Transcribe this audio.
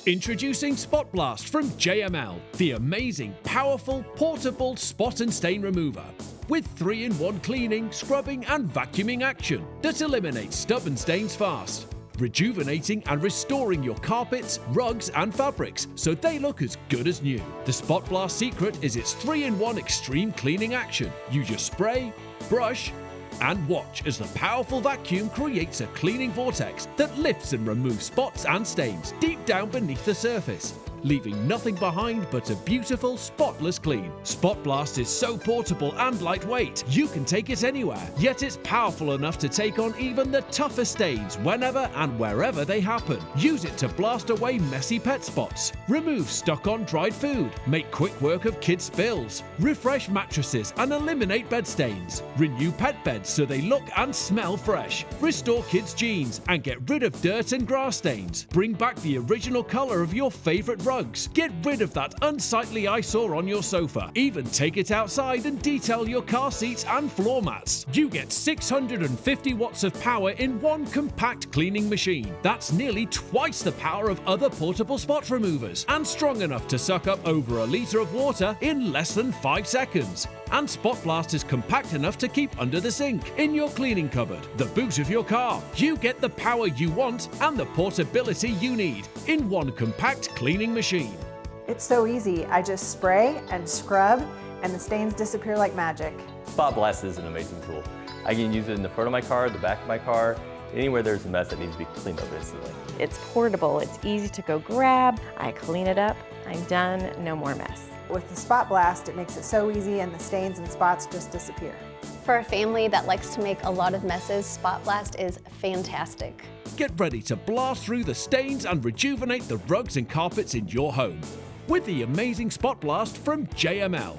Introducing Spot Blast from JML, the amazing, powerful, portable spot and stain remover. With 3-in-1 cleaning, scrubbing and vacuuming action that eliminates stubborn stains fast. Rejuvenating and restoring your carpets, rugs and fabrics so they look as good as new. The Spot Blast secret is its 3-in-1 extreme cleaning action. You just spray, brush and watch as the powerful vacuum creates a cleaning vortex that lifts and removes spots and stains deep down beneath the surface, leaving nothing behind but a beautiful, spotless clean. Spot Blast is so portable and lightweight, you can take it anywhere, yet it's powerful enough to take on even the toughest stains whenever and wherever they happen. Use it to blast away messy pet spots, remove stuck-on dried food, make quick work of kids' spills, refresh mattresses and eliminate bed stains, renew pet beds so they look and smell fresh, restore kids' jeans and get rid of dirt and grass stains, bring back the original colour of your favourite rugs, get rid of that unsightly eyesore on your sofa, even take it outside and detail your car seats and floor mats. You get 650 watts of power in one compact cleaning machine. That's nearly twice the power of other portable spot removers and strong enough to suck up over a litre of water in less than 5 seconds. And Spot Blast is compact enough to keep under the sink, in your cleaning cupboard, the boot of your car. You get the power you want and the portability you need in one compact cleaning machine. It's so easy. I just spray and scrub and the stains disappear like magic. Spot Blast is an amazing tool. I can use it in the front of my car, the back of my car, anywhere there's a mess that needs to be cleaned up instantly. It's portable, it's easy to go grab, I clean it up, I'm done, no more mess. With the Spot Blast, it makes it so easy and the stains and spots just disappear. For a family that likes to make a lot of messes, Spot Blast is fantastic. Get ready to blast through the stains and rejuvenate the rugs and carpets in your home with the amazing Spot Blast from JML.